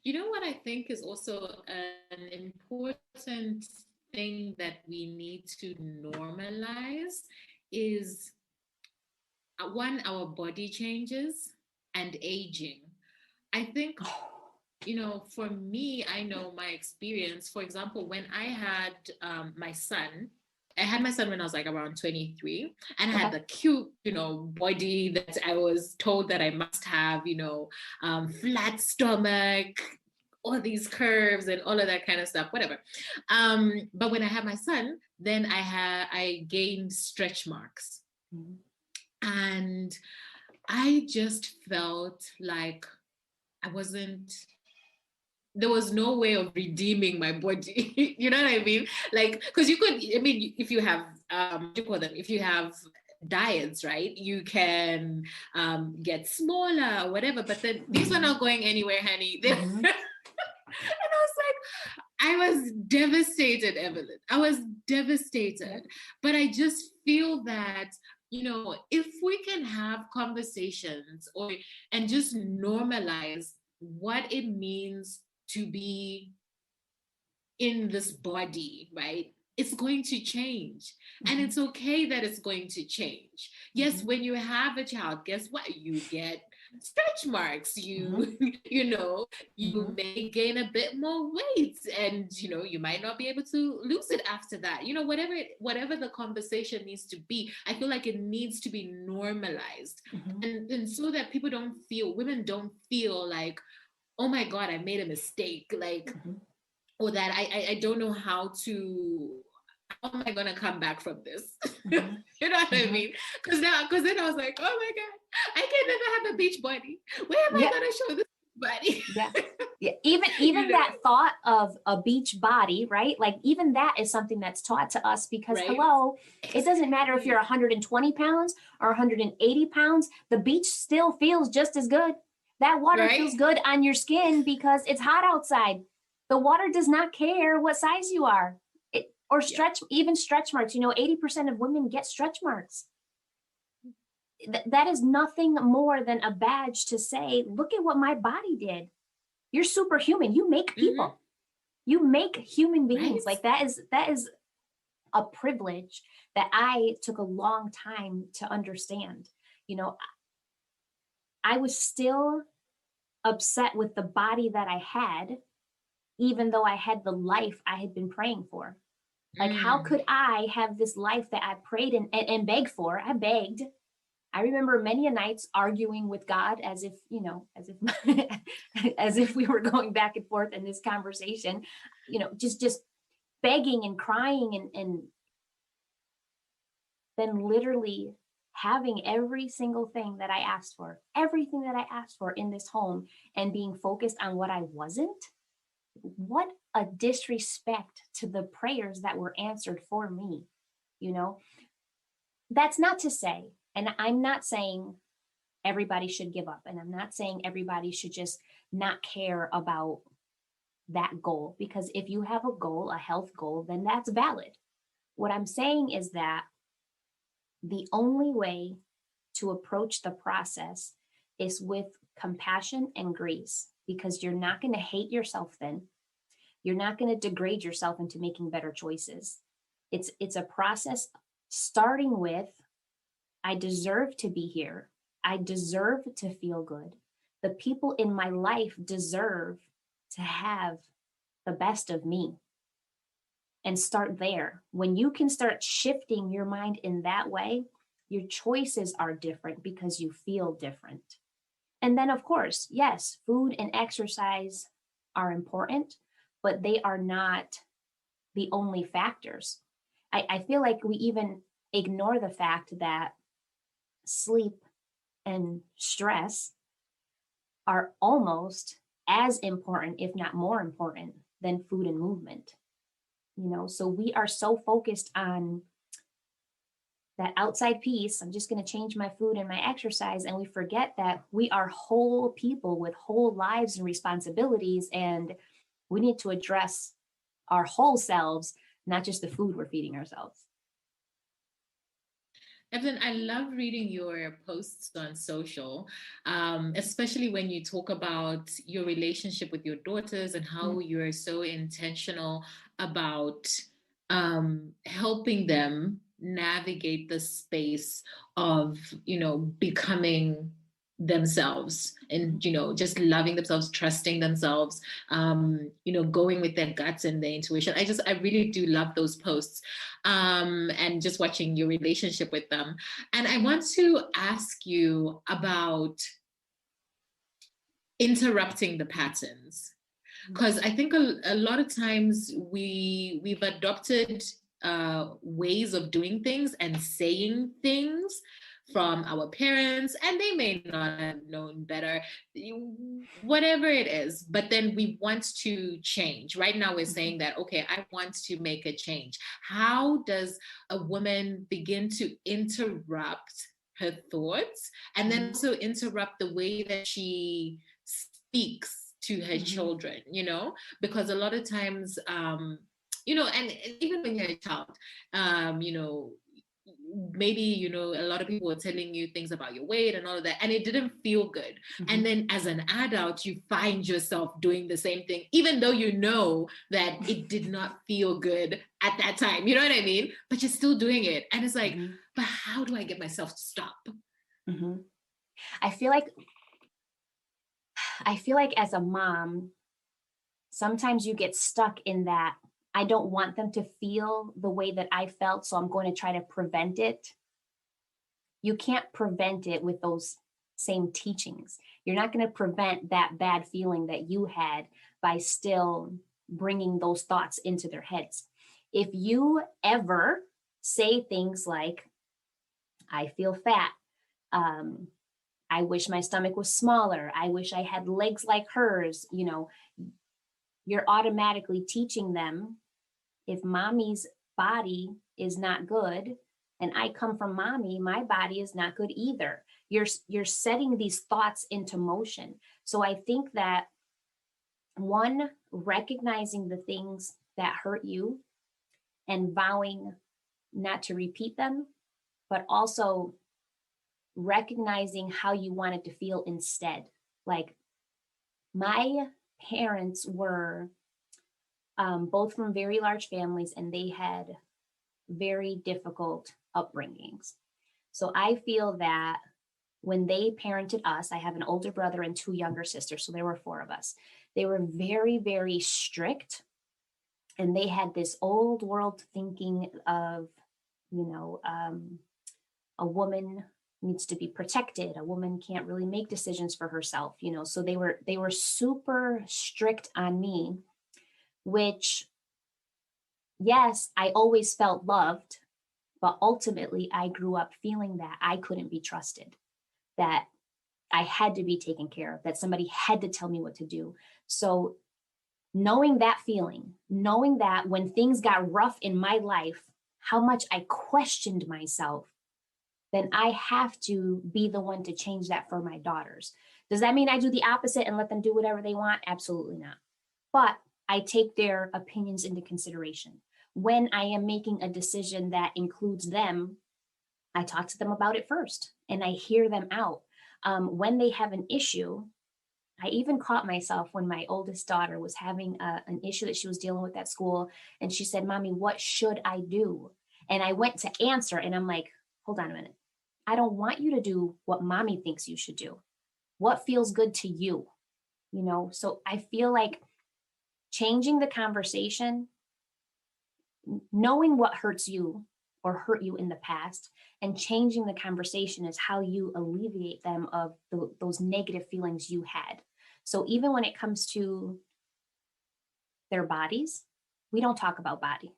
You know what I think is also an important thing that we need to normalize is one, our body changes and aging. I think, for me, I know my experience. For example, when I had my son, I had my son when I was like around 23, and I had the cute, body that I was told that I must have, flat stomach, all these curves and all of that kind of stuff, whatever. But when I had my son, then I gained stretch marks. Mm-hmm. And I just felt like there was no way of redeeming my body. You know what I mean? Like, because if you have, what do you call them? If you have diets, right? You can get smaller or whatever, but then these are not going anywhere, honey. Mm-hmm. And I was devastated, Evelyn. I was devastated. Yeah. But I just feel that, if we can have conversations and just normalize what it means to be in this body, right? It's going to change. Mm-hmm. And it's okay that it's going to change. Yes, mm-hmm. When you have a child, guess what? You get stretch marks. You mm-hmm. may gain a bit more weight, and you might not be able to lose it after that. Whatever the conversation needs to be, I feel like it needs to be normalized. Mm-hmm. and so that women don't feel like, oh my God, I made a mistake, like, mm-hmm. or that I don't know how am I gonna come back from this? Mm-hmm. You know what mm-hmm. I mean? Because then I was like, oh my God, I can never have a beach body. Where am I gonna show this body? Yeah. Even that thought of a beach body, right? Like even that is something that's taught to us because right? Hello, it doesn't matter if you're 120 pounds or 180 pounds, the beach still feels just as good. That water right? feels good on your skin because it's hot outside. The water does not care what size you are. Even stretch marks. 80% of women get stretch marks. That is nothing more than a badge to say, look at what my body did. You're superhuman. You make people. Mm-hmm. You make human beings. Right? Like that is a privilege that I took a long time to understand. I was still upset with the body that I had, even though I had the life I had been praying for. Like, how could I have this life that I prayed and begged for? I begged. I remember many a nights arguing with God as if as if we were going back and forth in this conversation, just begging and crying and then literally having every single thing that I asked for, everything that I asked for in this home and being focused on what I wasn't. What a disrespect to the prayers that were answered for me. That's not to say, and I'm not saying everybody should give up, and I'm not saying everybody should just not care about that goal, because if you have a goal, a health goal, then that's valid. What I'm saying is that the only way to approach the process is with compassion and grace, because you're not going to hate yourself then. You're not going to degrade yourself into making better choices. It's a process starting with, I deserve to be here. I deserve to feel good. The people in my life deserve to have the best of me. And start there. When you can start shifting your mind in that way, your choices are different because you feel different. And then, of course, yes, food and exercise are important, but they are not the only factors. I feel like we even ignore the fact that sleep and stress are almost as important, if not more important, than food and movement. So we are so focused on that outside piece. I'm just going to change my food and my exercise. And we forget that we are whole people with whole lives and responsibilities. And we need to address our whole selves, not just the food we're feeding ourselves. Evelyn, I love reading your posts on social, especially when you talk about your relationship with your daughters and how you're so intentional about helping them navigate the space of, becoming themselves and, just loving themselves, trusting themselves, going with their guts and their intuition. I really do love those posts, and just watching your relationship with them. And I want to ask you about interrupting the patterns, because I think a lot of times we've adopted ways of doing things and saying things from our parents, and they may not have known better, whatever it is, but then we want to change. Right now we're saying that, okay, I want to make a change. How does a woman begin to interrupt her thoughts and then also interrupt the way that she speaks to her children, because a lot of times, and even when you're a child, maybe, a lot of people are telling you things about your weight and all of that, and it didn't feel good. And then as an adult, you find yourself doing the same thing, even though you know that it did not feel good at that time. You know what I mean? But you're still doing it. And it's like, but how do I get myself to stop? I feel like as a mom, sometimes you get stuck in that I don't want them to feel the way that I felt, so I'm going to try to prevent it. You can't prevent it with those same teachings. You're not going to prevent that bad feeling that you had by still bringing those thoughts into their heads. If you ever say things like, I feel fat, I wish my stomach was smaller, I wish I had legs like hers, you're automatically teaching them, if mommy's body is not good and I come from mommy, my body is not good either. You're setting these thoughts into motion. So I think that, one, recognizing the things that hurt you and vowing not to repeat them, but also recognizing how you wanted to feel instead. Like, my parents were both from very large families, and they had very difficult upbringings. So I feel that when they parented us, I have an older brother and two younger sisters, so there were four of us. They were very, very strict, and they had this old world thinking of, a woman needs to be protected. A woman can't really make decisions for herself, so they were super strict on me, which, yes, I always felt loved, but ultimately I grew up feeling that I couldn't be trusted, that I had to be taken care of, that somebody had to tell me what to do. So knowing that feeling, knowing that when things got rough in my life, how much I questioned myself, then I have to be the one to change that for my daughters. Does that mean I do the opposite and let them do whatever they want? Absolutely not. But I take their opinions into consideration. When I am making a decision that includes them, I talk to them about it first and I hear them out. When they have an issue, I even caught myself when my oldest daughter was having an issue that she was dealing with at school. And she said, Mommy, what should I do? And I went to answer and I'm like, hold on a minute. I don't want you to do what mommy thinks you should do. What feels good to you? So I feel like changing the conversation, knowing what hurts you or hurt you in the past, and changing the conversation is how you alleviate them of those negative feelings you had. So even when it comes to their bodies, we don't talk about body.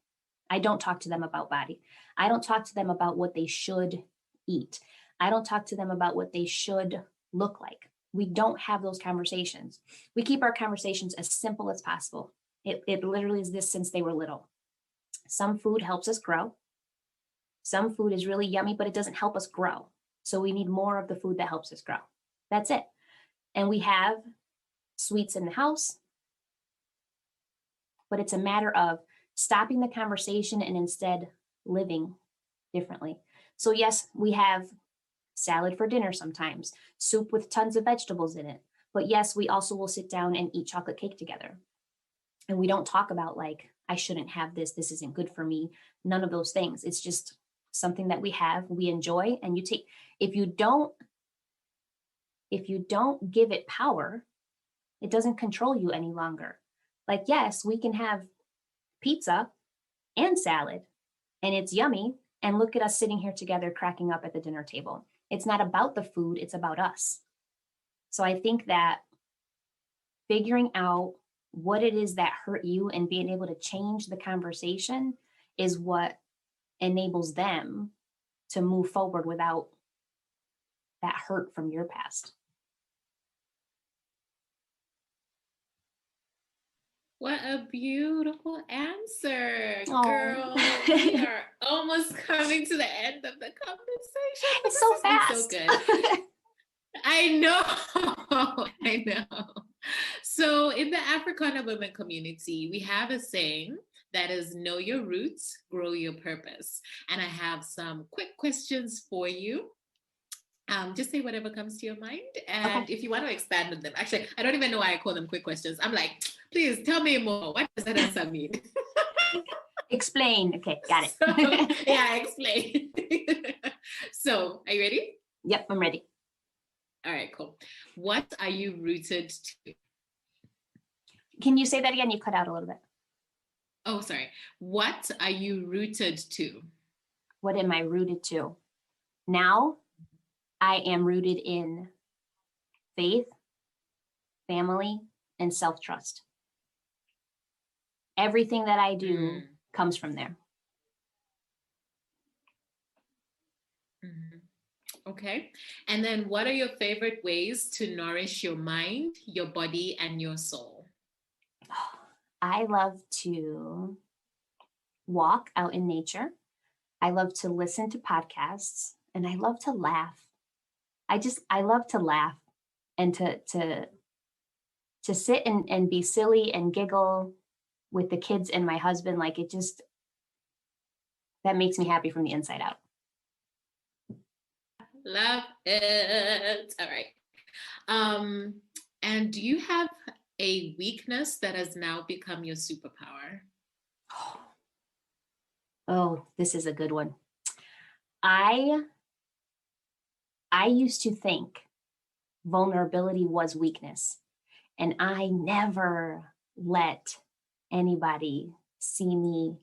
I don't talk to them about body. I don't talk to them about what they should eat. I don't talk to them about what they should look like. We don't have those conversations. We keep our conversations as simple as possible. It literally is this since they were little. Some food helps us grow. Some food is really yummy, but it doesn't help us grow. So we need more of the food that helps us grow. That's it. And we have sweets in the house, but it's a matter of stopping the conversation and instead living differently. So yes, we have salad for dinner sometimes, soup with tons of vegetables in it. But yes, we also will sit down and eat chocolate cake together. And we don't talk about like, I shouldn't have this, this isn't good for me. None of those things. It's just something that we have, we enjoy, and you take, if you don't give it power, it doesn't control you any longer. Like, yes, we can have pizza and salad and it's yummy. And look at us sitting here together, cracking up at the dinner table. It's not about the food, it's about us. So I think that figuring out what it is that hurt you and being able to change the conversation is what enables them to move forward without that hurt from your past. What a beautiful answer, Aw. girl. We are almost coming to the end of the conversation. It's so This has fast. been so good. I know. I know. So in the Africana women community, we have a saying that is know your roots, grow your purpose. And I have some quick questions for you. Just say whatever comes to your mind. And Okay. if you want to expand on them, actually, I don't even know why I call them quick questions. I'm like, please tell me more. What does that answer mean? Explain. Okay, got it. So, yeah, explain. So, are you ready? Yep, I'm ready. All right, cool. What are you rooted to? Can you say that again? You cut out a little bit. Oh, sorry. What are you rooted to? What am I rooted to? Now, I am rooted in faith, family, and self-trust. Everything that I do comes from there. Okay. And then what are your favorite ways to nourish your mind, your body, and your soul? I love to walk out in nature. I love to listen to podcasts, and I love to laugh. I love to laugh and to sit and be silly and giggle with the kids and my husband. Like that makes me happy from the inside out. Love it. All right. And do you have a weakness that has now become your superpower? Oh, this is a good one. I used to think vulnerability was weakness, and I never let anybody see me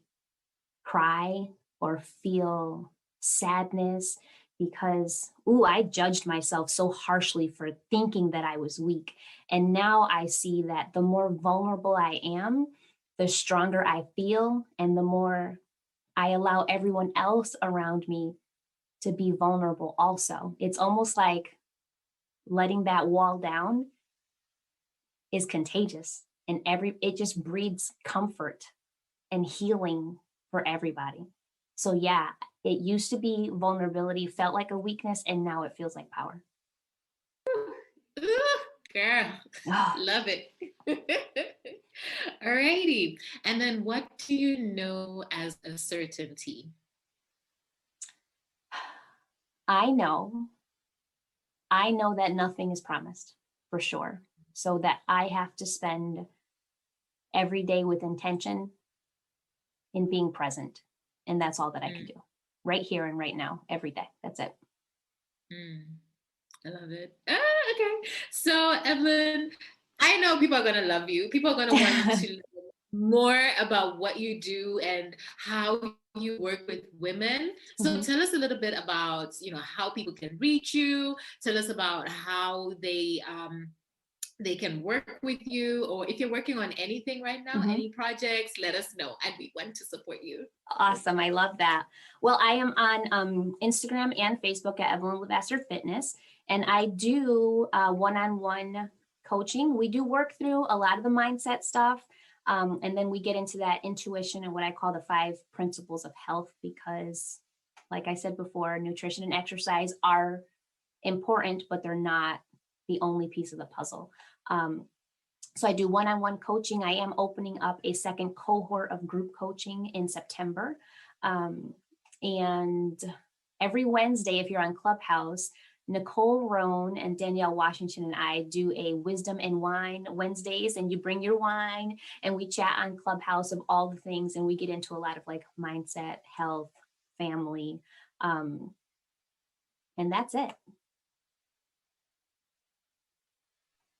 cry or feel sadness because, I judged myself so harshly for thinking that I was weak. And now I see that the more vulnerable I am, the stronger I feel, and the more I allow everyone else around me to be vulnerable also. It's almost like letting that wall down is contagious, and it just breeds comfort and healing for everybody. So yeah, it used to be vulnerability felt like a weakness, and now it feels like power. Girl, love it. All righty. And then what do you know as a certainty? I know that nothing is promised, for sure. So that I have to spend every day with intention in being present. And that's all that I can do right here and right now, every day. That's it. I love it. Okay. So, Evelyn, I know people are going to love you. People are going to want to know more about what you do and how you work with women. So tell us a little bit about, how people can reach you. Tell us about how they can work with you, or if you're working on anything right now, any projects, let us know, and we want to support you. Awesome. I love that. Well, I am on Instagram and Facebook at Evelyn LeVasseur Fitness, and I do one-on-one coaching. We do work through a lot of the mindset stuff, and then we get into that intuition and what I call the 5 principles of health, because like I said before, nutrition and exercise are important, but they're not the only piece of the puzzle. So I do one-on-one coaching. I am opening up a second cohort of group coaching in September. And every Wednesday, if you're on Clubhouse, Nicole Roan and Danielle Washington and I do a Wisdom and Wine Wednesdays, and you bring your wine and we chat on Clubhouse of all the things, and we get into a lot of like mindset, health, family, and that's it.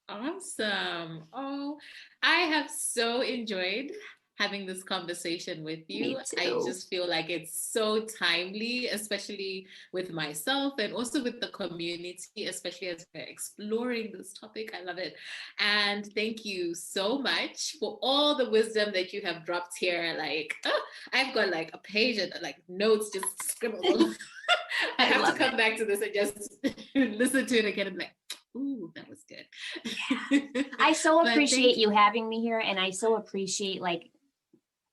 Awesome. Oh, I have so enjoyed having this conversation with you. I just feel like it's so timely, especially with myself and also with the community, especially as we're exploring this topic. I love it. And thank you so much for all the wisdom that you have dropped here. Like, I've got like a page and like notes just scribbled. I have to come back to this and just listen to it again and be like, ooh, that was good. Yeah. I so appreciate you having me here. And I so appreciate like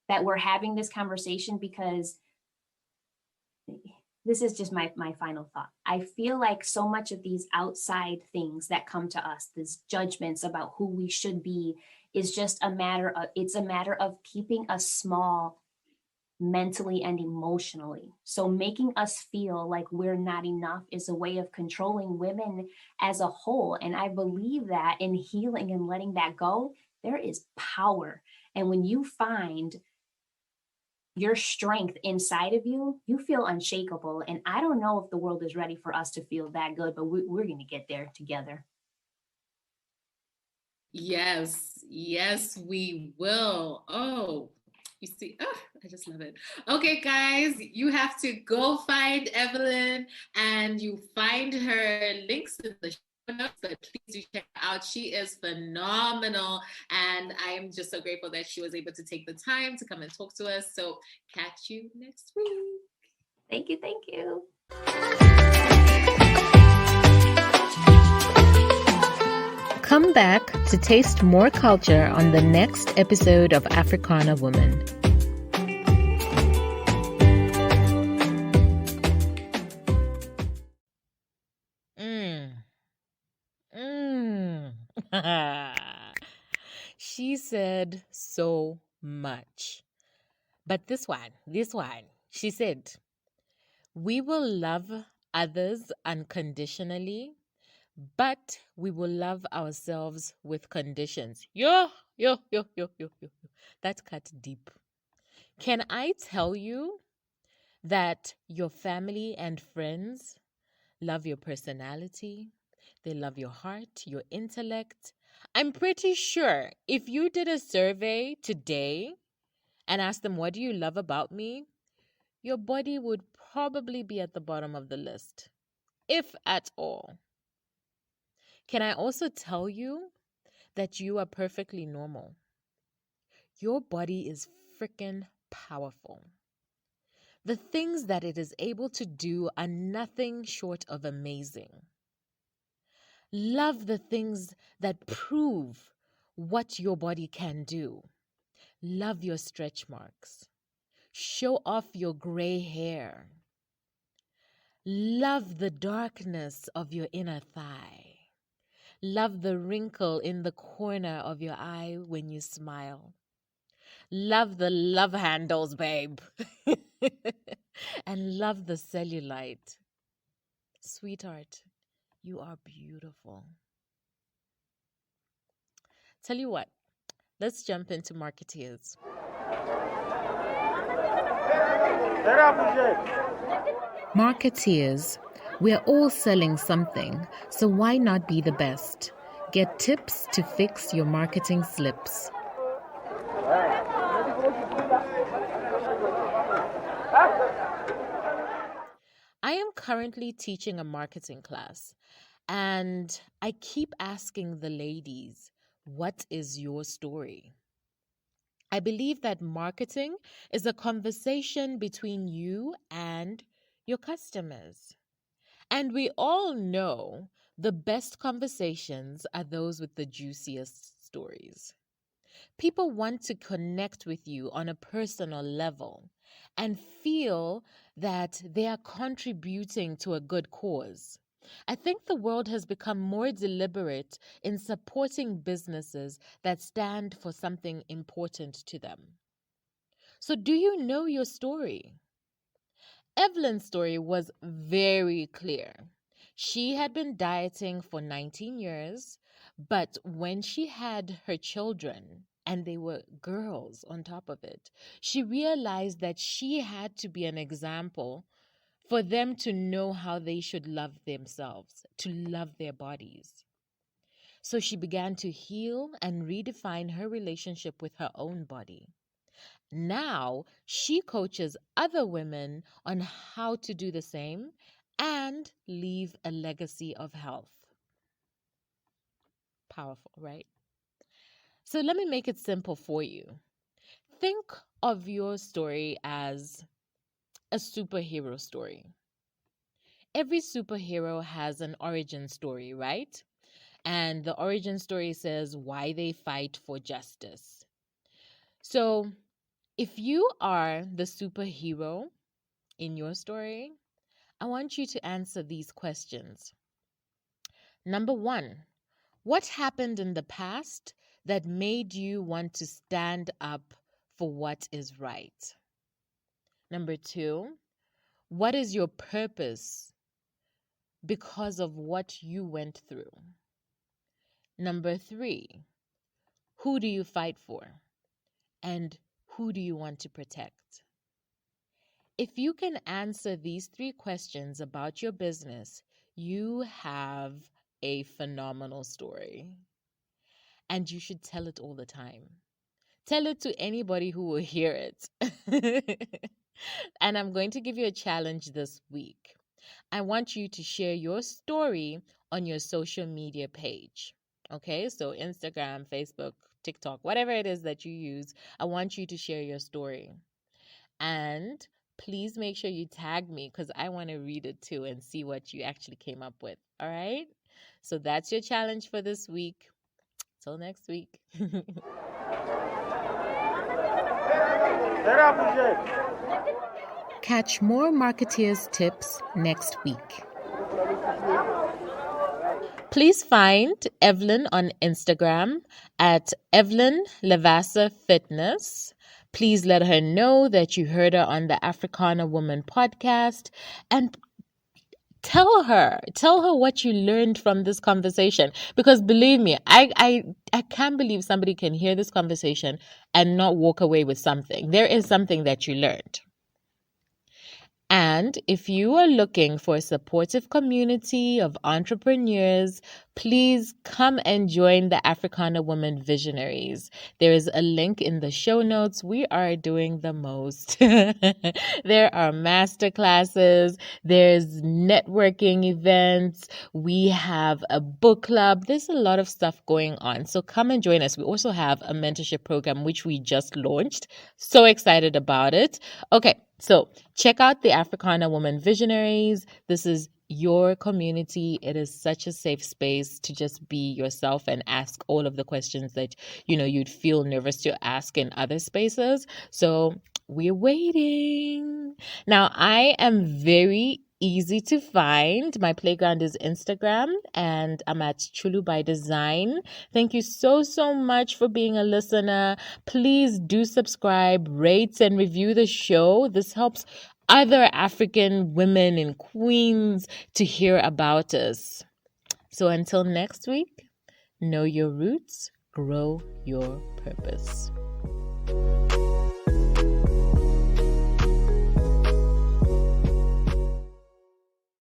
that we're having this conversation, because this is just my final thought. I feel like so much of these outside things that come to us, these judgments about who we should be, is just a matter of keeping us small mentally and emotionally. So making us feel like we're not enough is a way of controlling women as a whole. And I believe that in healing and letting that go, there is power. And when you find your strength inside of you, you feel unshakable. And I don't know if the world is ready for us to feel that good, but we're going to get there together. Yes, we will. Oh, you see, I just love it. Okay, guys, you have to go find Evelyn, and you find her links in the show notes, but please do check her out. She is phenomenal, and I am just so grateful that she was able to take the time to come and talk to us. So catch you next week. Thank you. Come back to taste more culture on the next episode of Africana Woman. She said so much. But this one, she said, we will love others unconditionally, but we will love ourselves with conditions. Yo. That cut deep. Can I tell you that your family and friends love your personality? They love your heart, your intellect. I'm pretty sure if you did a survey today and asked them, what do you love about me? Your body would probably be at the bottom of the list, if at all. Can I also tell you that you are perfectly normal? Your body is freaking powerful. The things that it is able to do are nothing short of amazing. Love the things that prove what your body can do. Love your stretch marks. Show off your gray hair. Love the darkness of your inner thigh. Love the wrinkle in the corner of your eye when you smile. Love the love handles, babe. And love the cellulite. Sweetheart, you are beautiful. Tell you what, let's jump into marketeers. Marketeers, we're all selling something, so why not be the best? Get tips to fix your marketing slips. I am currently teaching a marketing class, and I keep asking the ladies, what is your story? I believe that marketing is a conversation between you and your customers. And we all know the best conversations are those with the juiciest stories. People want to connect with you on a personal level and feel that they are contributing to a good cause. I think the world has become more deliberate in supporting businesses that stand for something important to them. So, do you know your story? Evelyn's story was very clear. She had been dieting for 19 years, but when she had her children, and they were girls on top of it, she realized that she had to be an example for them to know how they should love themselves, to love their bodies. So she began to heal and redefine her relationship with her own body. Now she coaches other women on how to do the same and leave a legacy of health. Powerful, right? So let me make it simple for you. Think of your story as a superhero story. Every superhero has an origin story, right? And the origin story says why they fight for justice. So if you are the superhero in your story, I want you to answer these questions. Number 1, what happened in the past that made you want to stand up for what is right? Number 2, what is your purpose because of what you went through? Number 3, who do you fight for? And who do you want to protect? If you can answer these 3 questions about your business, you have a phenomenal story. And you should tell it all the time. Tell it to anybody who will hear it. And I'm going to give you a challenge this week. I want you to share your story on your social media page. Okay, so Instagram, Facebook, TikTok, whatever it is that you use, I want you to share your story. And please make sure you tag me because I want to read it too and see what you actually came up with. All right? So that's your challenge for this week. Till next week. Catch more Marketeers tips next week. Please find Evelyn on Instagram at Evelyn LeVasseur Fitness. Please let her know that you heard her on the Africana Woman podcast and tell her what you learned from this conversation, because believe me, I can't believe somebody can hear this conversation and not walk away with something. There is something that you learned. And if you are looking for a supportive community of entrepreneurs, please come and join the Africana Women Visionaries. There is a link in the show notes. We are doing the most. There are master classes, there's networking events, we have a book club. There's a lot of stuff going on. So come and join us. We also have a mentorship program, which we just launched. So excited about it. Okay. So check out the Africana Woman Visionaries. This is your community. It is such a safe space to just be yourself and ask all of the questions that, you'd feel nervous to ask in other spaces. So we're waiting. Now, I am very easy to find. My playground is Instagram, and I'm at Chulu by Design. Thank you so much for being a listener. Please do subscribe, rate, and review the show. This helps other African women and queens to hear about us. So until next week, know your roots, grow your purpose.